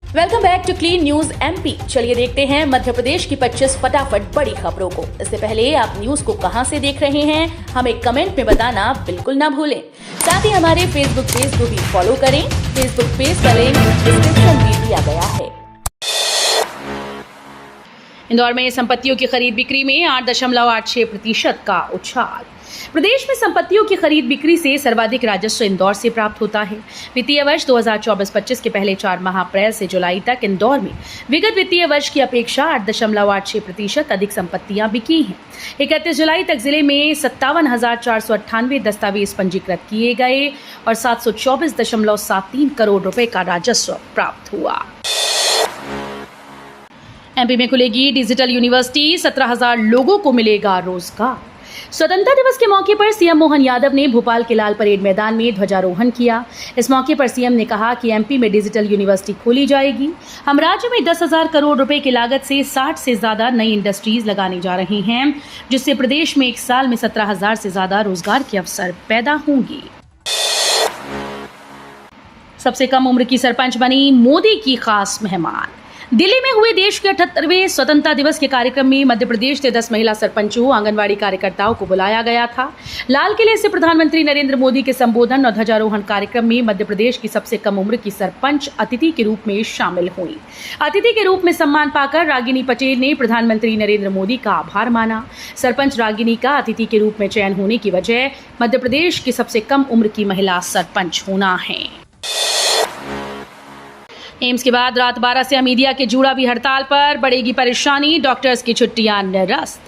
Welcome back to clean news MP. चलिए देखते हैं मध्य प्रदेश की 25 फटाफट बड़ी खबरों को। इससे पहले आप न्यूज को कहां से देख रहे हैं, हमें कमेंट में बताना बिल्कुल ना भूलें। साथ ही हमारे फेसबुक पेज को भी फॉलो करें। फेसबुक पेज का लिंक डिस्क्रिप्शन में दिया गया है। इंदौर में संपत्तियों की खरीद बिक्री में 8.86% का उछाल। प्रदेश में संपत्तियों की खरीद बिक्री से सर्वाधिक राजस्व इंदौर से प्राप्त होता है। वित्तीय वर्ष 2024-25 के पहले 4 माह अप्रैल से जुलाई तक इंदौर में विगत वित्तीय वर्ष की अपेक्षा 8.86% अधिक संपत्तियां बिकी हैं। 31 जुलाई तक जिले में 57,498 दस्तावेज पंजीकृत किए गए और 724.73 करोड़ रुपए का राजस्व प्राप्त हुआ। एमपी में खुलेगी डिजिटल यूनिवर्सिटी, 17,000 लोगों को मिलेगा रोजगार। स्वतंत्रता दिवस के मौके पर सीएम मोहन यादव ने भोपाल के लाल परेड मैदान में ध्वजारोहण किया। इस मौके पर सीएम ने कहा कि एमपी में डिजिटल यूनिवर्सिटी खोली जाएगी। हम राज्य में 10,000 करोड़ रुपए की लागत से 60 से ज्यादा नई इंडस्ट्रीज लगाने जा रहे हैं, जिससे प्रदेश में एक साल में 17,000 से ज्यादा रोजगार के अवसर पैदा होंगे। सबसे कम उम्र की सरपंच बनी मोदी की खास मेहमान। दिल्ली में हुए देश के 78वें स्वतंत्रता दिवस के कार्यक्रम में मध्य प्रदेश से 10 महिला सरपंचों, आंगनवाड़ी कार्यकर्ताओं को बुलाया गया था। लाल किले से प्रधानमंत्री नरेंद्र मोदी के संबोधन और ध्वजारोहण कार्यक्रम में मध्य प्रदेश की सबसे कम उम्र की सरपंच अतिथि के रूप में शामिल हुई। अतिथि के रूप में सम्मान पाकर रागिनी पटेल ने प्रधानमंत्री नरेंद्र मोदी का आभार माना। सरपंच रागिनी का अतिथि के रूप में चयन होने की वजह मध्य प्रदेश की सबसे कम उम्र की महिला सरपंच होना है। एम्स के बाद रात 12 से हमीदिया के जूड़ा भी हड़ताल पर, बढ़ेगी परेशानी, डॉक्टर्स की छुट्टियां निरस्त।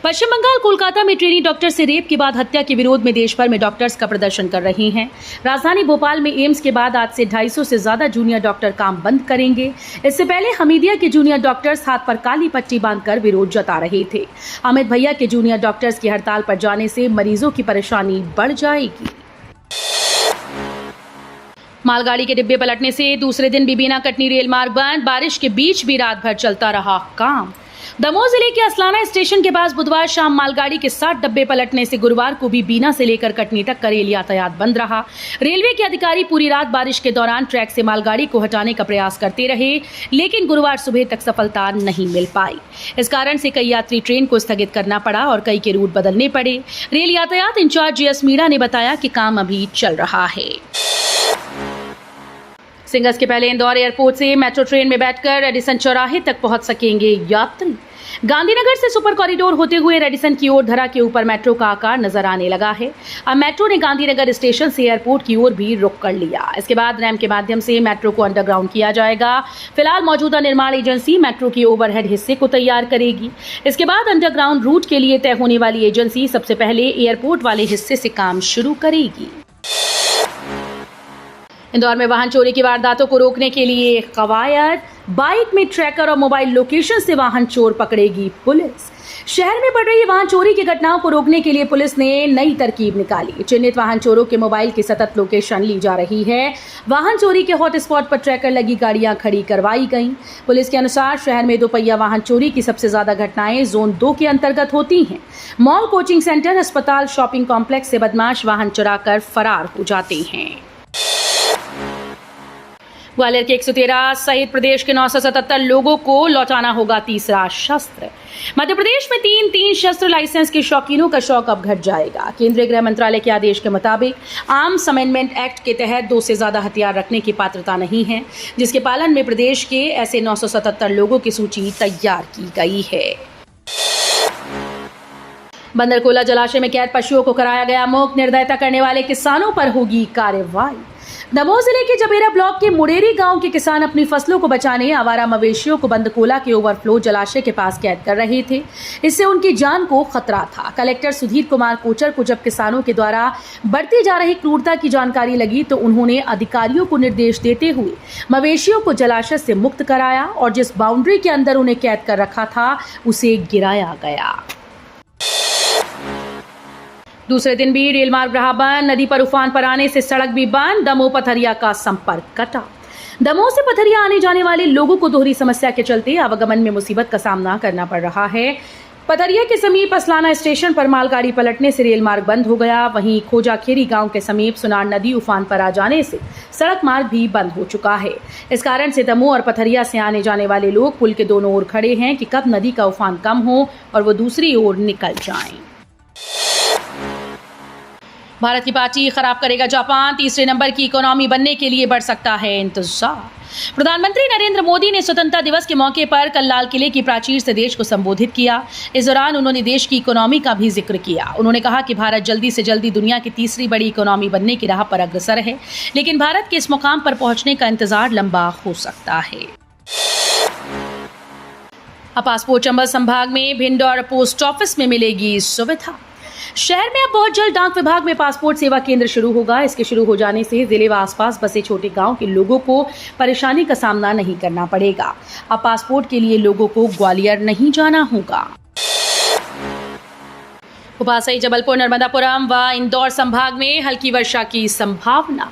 पश्चिम बंगाल कोलकाता में ट्रेनी डॉक्टर से रेप के बाद हत्या के विरोध में देश भर में डॉक्टर्स का प्रदर्शन कर रहे हैं। राजधानी भोपाल में एम्स के बाद आज से 250 से ज्यादा जूनियर डॉक्टर काम बंद करेंगे। इससे पहले हमीदिया के जूनियर डॉक्टर्स हाथ पर काली पट्टी बांधकर विरोध जता रहे थे। अमित भैया के जूनियर डॉक्टर्स की हड़ताल पर जाने से मरीजों की परेशानी बढ़ जाएगी। मालगाड़ी के डिब्बे पलटने से दूसरे दिन बीबीना कटनी रेल मार्ग बंद। बारिश के बीच भी रात भर चलता रहा काम। दमोह जिले के असलाना स्टेशन के पास बुधवार शाम मालगाड़ी के 60 डब्बे पलटने से गुरुवार को भी बीना से लेकर कटनी तक का रेल यातायात बंद रहा। रेलवे के अधिकारी पूरी रात बारिश के दौरान ट्रैक से मालगाड़ी को हटाने का प्रयास करते रहे, लेकिन गुरुवार सुबह तक सफलता नहीं मिल पाई। इस कारण से कई यात्री ट्रेन को स्थगित करना पड़ा और कई के रूट बदलने पड़े। रेल यातायात इंचार्ज जीएस मीणा ने बताया कि काम अभी चल रहा है। सिंगस के पहले इंदौर एयरपोर्ट से मेट्रो ट्रेन में बैठकर रेडिसन चौराहे तक पहुंच सकेंगे यात्री। गांधीनगर से सुपर कॉरिडोर होते हुए रेडिसन की ओर धरा के ऊपर मेट्रो का आकार नजर आने लगा है। अब मेट्रो ने गांधीनगर स्टेशन से एयरपोर्ट की ओर भी रुख कर लिया। इसके बाद रैंप के माध्यम से मेट्रो को अंडरग्राउंड किया जाएगा। फिलहाल मौजूदा निर्माण एजेंसी मेट्रो के ओवरहेड हिस्से को तैयार करेगी। इसके बाद अंडरग्राउंड रूट के लिए तय होने वाली एजेंसी सबसे पहले एयरपोर्ट वाले हिस्से से काम शुरू करेगी। इंदौर में वाहन चोरी की वारदातों को रोकने के लिए कवायद, बाइक में ट्रैकर और मोबाइल लोकेशन से वाहन चोर पकड़ेगी पुलिस। शहर में बढ़ रही वाहन चोरी की घटनाओं को रोकने के लिए पुलिस ने नई तरकीब निकाली। चिन्हित वाहन चोरों के मोबाइल की सतत लोकेशन ली जा रही है। वाहन चोरी के हॉट स्पॉट पर ट्रैकर लगी गाड़ियां खड़ी करवाई गईं। पुलिस के अनुसार शहर में दोपहिया वाहन चोरी की सबसे ज्यादा घटनाएं जोन 2 के अंतर्गत होती हैं। मॉल, कोचिंग सेंटर, अस्पताल, शॉपिंग कॉम्प्लेक्स से बदमाश वाहन चुराकर फरार हो जाते हैं। ग्वालियर के 113 सहित प्रदेश के 977 लोगों को लौटाना होगा तीसरा शस्त्र। मध्य प्रदेश में 3 शस्त्र लाइसेंस के शौकीनों का शौक अब घट जाएगा। केंद्रीय गृह मंत्रालय के आदेश के मुताबिक आर्म्स अमेंडमेंट एक्ट के तहत 2 से ज्यादा हथियार रखने की पात्रता नहीं है, जिसके पालन में प्रदेश के ऐसे 977 लोगों की सूची तैयार की गई है। बंदरकोला जलाशय में कैद पशुओं को कराया गया मुक्त। निर्दयता करने वाले किसानों पर होगी कार्रवाई। दमोह जिले के जबेरा ब्लॉक के मुड़ेरी गांव के किसान अपनी फसलों को बचाने आवारा मवेशियों को बंदकोला के ओवरफ्लो जलाशय के पास कैद कर रहे थे। इससे उनकी जान को खतरा था। कलेक्टर सुधीर कुमार कोचर को जब किसानों के द्वारा बढ़ती जा रही क्रूरता की जानकारी लगी तो उन्होंने अधिकारियों को निर्देश देते हुए मवेशियों को जलाशय से मुक्त कराया और जिस बाउंड्री के अंदर उन्हें कैद कर रखा था उसे गिराया गया। दूसरे दिन भी रेल मार्ग रहा बंद। नदी पर उफान पर आने से सड़क भी बंद। दमोह पथरिया का संपर्क कटा। दमोह से पथरिया आने जाने वाले लोगों को दोहरी समस्या के चलते आवागमन में मुसीबत का सामना करना पड़ रहा है। पथरिया के समीप असलाना स्टेशन पर मालगाड़ी पलटने से रेल मार्ग बंद हो गया। वहीं खोजाखेरी गांव के समीप सुनार नदी उफान पर आ जाने से सड़क मार्ग भी बंद हो चुका है। इस कारण से दमोह और पथरिया से आने जाने वाले लोग पुल के दोनों ओर खड़े हैं कि कब नदी का उफान कम हो और वो दूसरी ओर निकल जाएं। भारत की पार्टी खराब करेगा जापान, तीसरे नंबर की इकोनॉमी बनने के लिए बढ़ सकता है इंतजार। प्रधानमंत्री नरेंद्र मोदी ने स्वतंत्रता दिवस के मौके पर कल लाल किले की प्राचीर से देश को संबोधित किया। इस दौरान उन्होंने देश की इकोनॉमी का भी जिक्र किया। उन्होंने कहा कि भारत जल्दी से जल्दी दुनिया की तीसरी बड़ी इकोनॉमी बनने की राह पर अग्रसर है, लेकिन भारत के इस मुकाम पर पहुंचने का इंतजार लंबा हो सकता है। अब पासपोर्ट चंबल संभाग में भिंड और पोस्ट ऑफिस में मिलेगी सुविधा। शहर में अब बहुत जल्द डाक विभाग में पासपोर्ट सेवा केंद्र शुरू होगा। इसके शुरू हो जाने से जिले व आसपास बसे छोटे गांव के लोगों को परेशानी का सामना नहीं करना पड़ेगा। अब पासपोर्ट के लिए लोगों को ग्वालियर नहीं जाना होगा। उपसाई जबलपुर, नर्मदापुरम व इंदौर संभाग में हल्की वर्षा की संभावना।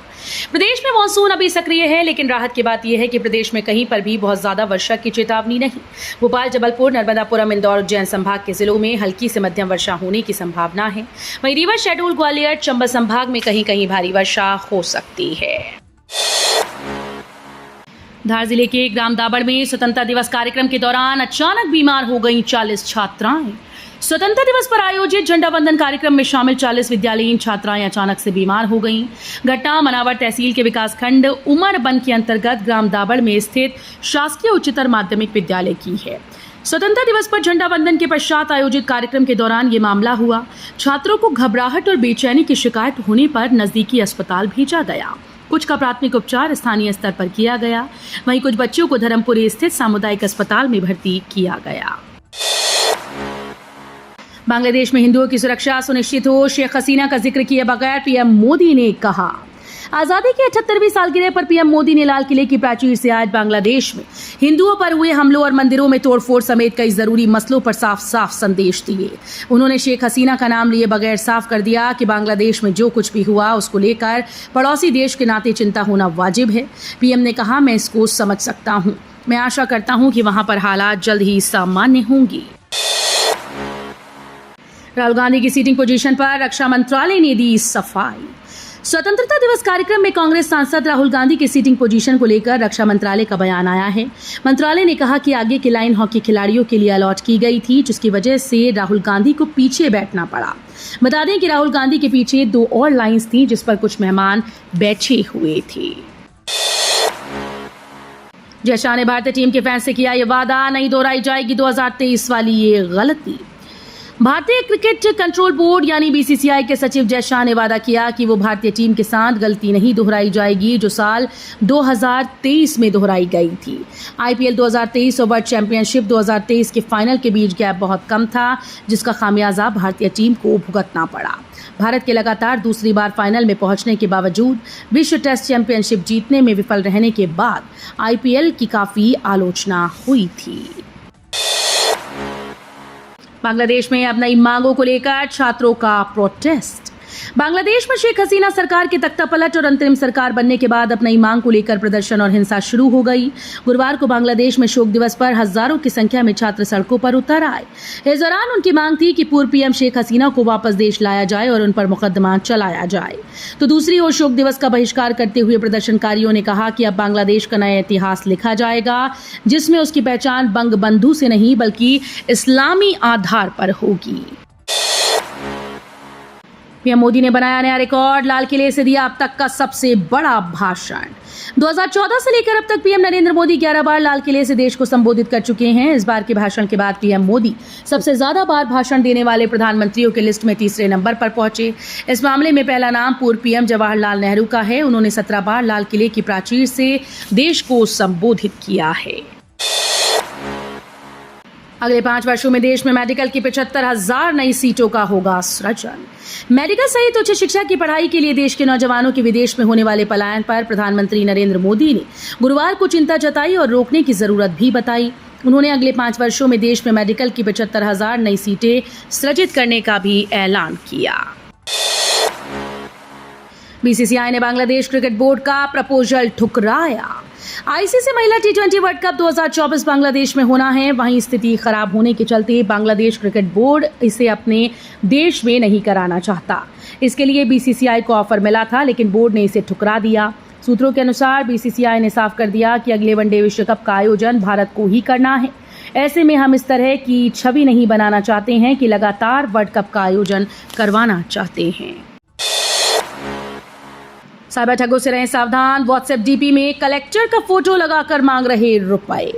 प्रदेश में मानसून अभी सक्रिय है, लेकिन राहत की बात यह है कि प्रदेश में कहीं पर भी बहुत ज्यादा वर्षा की चेतावनी नहीं। भोपाल, जबलपुर, नर्मदापुरम, इंदौर, उज्जैन संभाग के जिलों में हल्की से मध्यम वर्षा होने की संभावना है। वहीं रीवा, शहडोल, ग्वालियर, चंबल संभाग में कहीं कहीं भारी वर्षा हो सकती है। धार जिले के ग्राम दाबड़ में स्वतंत्रता दिवस कार्यक्रम के दौरान अचानक बीमार हो गईं 40 छात्राएं। स्वतंत्रता दिवस पर आयोजित झंडा वंदन कार्यक्रम में शामिल 40 विद्यालयीन छात्राएं अचानक से बीमार हो गईं। घटना मनावर तहसील के विकासखंड उमरबन के अंतर्गत ग्राम दाबड़ में स्थित शासकीय उच्चतर माध्यमिक विद्यालय की है। स्वतंत्रता दिवस पर झंडा वंदन के पश्चात आयोजित कार्यक्रम के दौरान ये मामला हुआ। छात्रों को घबराहट और बेचैनी की शिकायत होने पर नजदीकी अस्पताल भेजा गया। कुछ का प्राथमिक उपचार स्थानीय स्तर पर किया गया। वहीं कुछ बच्चों को धर्मपुरी स्थित सामुदायिक अस्पताल में भर्ती किया गया। बांग्लादेश में हिंदुओं की सुरक्षा सुनिश्चित हो, शेख हसीना का जिक्र किए बगैर पीएम मोदी ने कहा। आजादी की 78वीं सालगिरह पर पीएम मोदी ने लाल किले की प्राचीर से आज बांग्लादेश में हिंदुओं पर हुए हमलों और मंदिरों में तोड़फोड़ समेत कई जरूरी मसलों पर साफ साफ संदेश दिए। उन्होंने शेख हसीना का नाम लिए बगैर साफ कर दिया कि बांग्लादेश में जो कुछ भी हुआ उसको लेकर पड़ोसी देश के नाते चिंता होना वाजिब है। पीएम ने कहा, मैं इसको समझ सकता हूँ। मैं आशा करता हूँ कि वहां पर हालात जल्द ही सामान्य होंगी। राहुल गांधी की सीटिंग पोजीशन पर रक्षा मंत्रालय ने दी सफाई। स्वतंत्रता दिवस कार्यक्रम में कांग्रेस सांसद राहुल गांधी की सीटिंग पोजीशन को लेकर रक्षा मंत्रालय का बयान आया है। मंत्रालय ने कहा कि आगे की लाइन हॉकी खिलाड़ियों के लिए अलॉट की गई थी, जिसकी वजह से राहुल गांधी को पीछे बैठना पड़ा। बता दें कि राहुल गांधी के पीछे 2 और लाइंस थी, जिस पर कुछ मेहमान बैठे हुए थे। जय शाह ने भारतीय टीम के फैंस से किया ये वादा, नहीं दोहराई जाएगी 2023 वाली ये गलती। भारतीय क्रिकेट कंट्रोल बोर्ड यानी बीसीसीआई के सचिव जय शाह ने वादा किया कि वो भारतीय टीम के साथ गलती नहीं दोहराई जाएगी जो साल 2023 में दोहराई गई थी। आईपीएल 2023 और वर्ल्ड चैंपियनशिप 2023 के फाइनल के बीच गैप बहुत कम था, जिसका खामियाजा भारतीय टीम को भुगतना पड़ा। भारत के लगातार दूसरी बार फाइनल में पहुंचने के बावजूद विश्व टेस्ट चैंपियनशिप जीतने में विफल रहने के बाद आईपीएल की काफी आलोचना हुई थी। बांग्लादेश में अब नई मांगों को लेकर छात्रों का प्रोटेस्ट। बांग्लादेश में शेख हसीना सरकार के तख्तापलट और अंतरिम सरकार बनने के बाद अब नई मांग को लेकर प्रदर्शन और हिंसा शुरू हो गई। गुरुवार को बांग्लादेश में शोक दिवस पर हजारों की संख्या में छात्र सड़कों पर उतर आए। इस दौरान उनकी मांग थी कि पूर्व पीएम शेख हसीना को वापस देश लाया जाए और उन पर मुकदमा चलाया जाए। तो दूसरी ओर शोक दिवस का बहिष्कार करते हुए प्रदर्शनकारियों ने कहा कि अब बांग्लादेश का नया इतिहास लिखा जाएगा, जिसमें उसकी पहचान बंगबंधु से नहीं बल्कि इस्लामी आधार पर होगी। पीएम मोदी ने बनाया नया रिकॉर्ड, लाल किले से दिया अब तक का सबसे बड़ा भाषण। 2014 से लेकर अब तक पीएम नरेंद्र मोदी 11 बार लाल किले से देश को संबोधित कर चुके हैं। इस बार के भाषण के बाद पीएम मोदी सबसे ज्यादा बार भाषण देने वाले प्रधानमंत्रियों की लिस्ट में तीसरे नंबर पर पहुंचे। इस मामले में पहला नाम पूर्व पीएम जवाहरलाल नेहरू का है। उन्होंने 17 बार लाल किले की प्राचीर से देश को संबोधित किया है। अगले 5 वर्षों में देश में मेडिकल की 75,000 नई सीटों का होगा सृजन। मेडिकल सहित उच्च शिक्षा की पढ़ाई के लिए देश के नौजवानों के विदेश में होने वाले पलायन पर प्रधानमंत्री नरेंद्र मोदी ने गुरुवार को चिंता जताई और रोकने की जरूरत भी बताई। उन्होंने अगले 5 वर्षों में देश में मेडिकल की 75,000 नई सीटें सृजित करने का भी ऐलान किया। बीसीसीआई ने बांग्लादेश क्रिकेट बोर्ड का प्रपोजल ठुकराया। आईसीसी महिला टी20 वर्ल्ड कप 2024 बांग्लादेश में होना है। वहीं स्थिति खराब होने के चलते बांग्लादेश क्रिकेट बोर्ड इसे अपने देश में नहीं कराना चाहता। इसके लिए बीसीसीआई को ऑफर मिला था, लेकिन बोर्ड ने इसे ठुकरा दिया। सूत्रों के अनुसार बीसीसीआई ने साफ कर दिया कि अगले वनडे विश्व कप का आयोजन भारत को ही करना है। ऐसे में हम इस तरह की छवि नहीं बनाना चाहते हैं कि लगातार वर्ल्ड कप का आयोजन करवाना चाहते हैं। साइबर ठगों से रहें सावधान। व्हाट्सएप डीपी में कलेक्टर का फोटो लगाकर मांग रहे रुपए।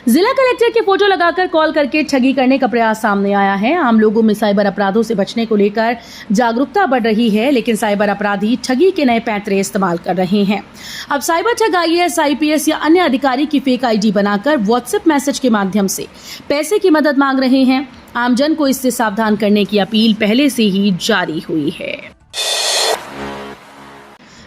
जिला कलेक्टर के फोटो लगाकर कॉल करके ठगी करने का प्रयास सामने आया है। आम लोगों में साइबर अपराधों से बचने को लेकर जागरूकता बढ़ रही है, लेकिन साइबर अपराधी ठगी के नए पैंतरे इस्तेमाल कर रहे हैं। अब साइबर ठग आईएएस, आईपीएस या अन्य अधिकारी की फेक आईडी बनाकर व्हाट्सएप मैसेज के माध्यम से पैसे की मदद मांग रहे हैं। आमजन को इससे सावधान करने की अपील पहले से ही जारी हुई है।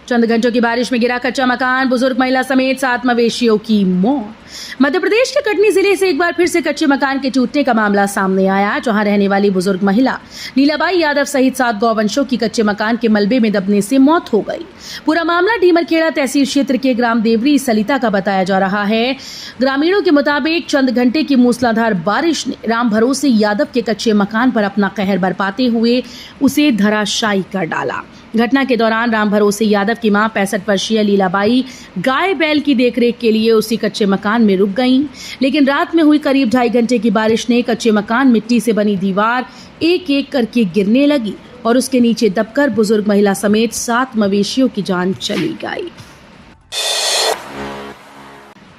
चंद घंटों की बारिश में गिरा कच्चा मकान, बुजुर्ग महिला समेत 7 मवेशियों की मौत। मध्य प्रदेश के कटनी जिले से एक बार फिर से कच्चे मकान के टूटने का मामला सामने आया, जहां रहने वाली बुजुर्ग महिला लीलाबाई यादव सहित 7 गौवंशों की कच्चे मकान के मलबे में दबने से मौत हो गई। पूरा मामला ढीमरखेड़ा तहसील क्षेत्र के ग्राम देवरी सलिता का बताया जा रहा है। ग्रामीणों के मुताबिक चंद घंटे की मूसलाधार बारिश ने राम भरोसे यादव के कच्चे मकान पर अपना कहर बरपाते हुए उसे धराशायी कर डाला। घटना के दौरान राम भरोसे यादव की मां 65 वर्षीय लीलाबाई गाय बैल की देखरेख के लिए उसी कच्चे मकान में रुक गईं, लेकिन रात में हुई करीब 2.5 घंटे की बारिश ने कच्चे मकान मिट्टी से बनी दीवार एक एक करके गिरने लगी और उसके नीचे दबकर बुजुर्ग महिला समेत 7 मवेशियों की जान चली गई।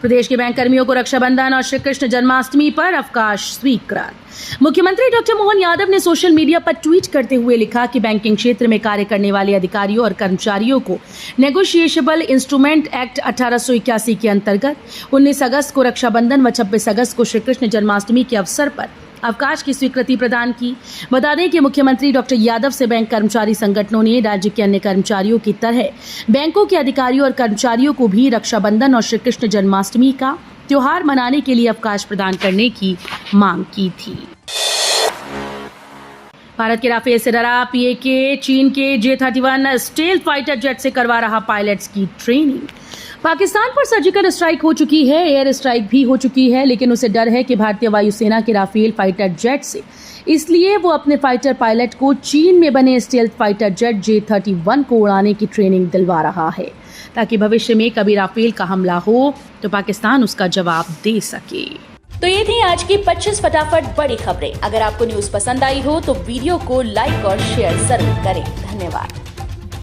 प्रदेश के बैंक कर्मियों को रक्षाबंधन और श्री कृष्ण जन्माष्टमी पर अवकाश स्वीकृत। मुख्यमंत्री डॉक्टर मोहन यादव ने सोशल मीडिया पर ट्वीट करते हुए लिखा कि बैंकिंग क्षेत्र में कार्य करने वाले अधिकारियों और कर्मचारियों को नेगोशिएबल इंस्ट्रूमेंट एक्ट 1881 के अंतर्गत 19 अगस्त को रक्षाबंधन व 26 अगस्त को श्री कृष्ण जन्माष्टमी के अवसर पर अवकाश की स्वीकृति प्रदान की। बता दें कि मुख्यमंत्री डॉक्टर यादव से बैंक कर्मचारी संगठनों ने राज्य के अन्य कर्मचारियों की तरह बैंकों के अधिकारियों और कर्मचारियों को भी रक्षाबंधन और श्री कृष्ण जन्माष्टमी का त्योहार मनाने के लिए अवकाश प्रदान करने की मांग की थी। भारत के राफेल से डरा पीएके चीन के J-31 स्टेल्थ फाइटर जेट से करवा रहा पायलट्स की ट्रेनिंग। पाकिस्तान पर सर्जिकल स्ट्राइक हो चुकी है, एयर स्ट्राइक भी हो चुकी है, लेकिन उसे डर है कि भारतीय वायुसेना के राफेल फाइटर जेट से, इसलिए वो अपने फाइटर पायलट को चीन में बने स्टेल्थ फाइटर जेट J-31 को उड़ाने की ट्रेनिंग दिलवा रहा है, ताकि भविष्य में कभी राफेल का हमला हो तो पाकिस्तान उसका जवाब दे सके। तो ये थी आज की 25 फटाफट बड़ी खबरें। अगर आपको न्यूज़ पसंद आई हो तो वीडियो को लाइक और शेयर जरूर करें। धन्यवाद।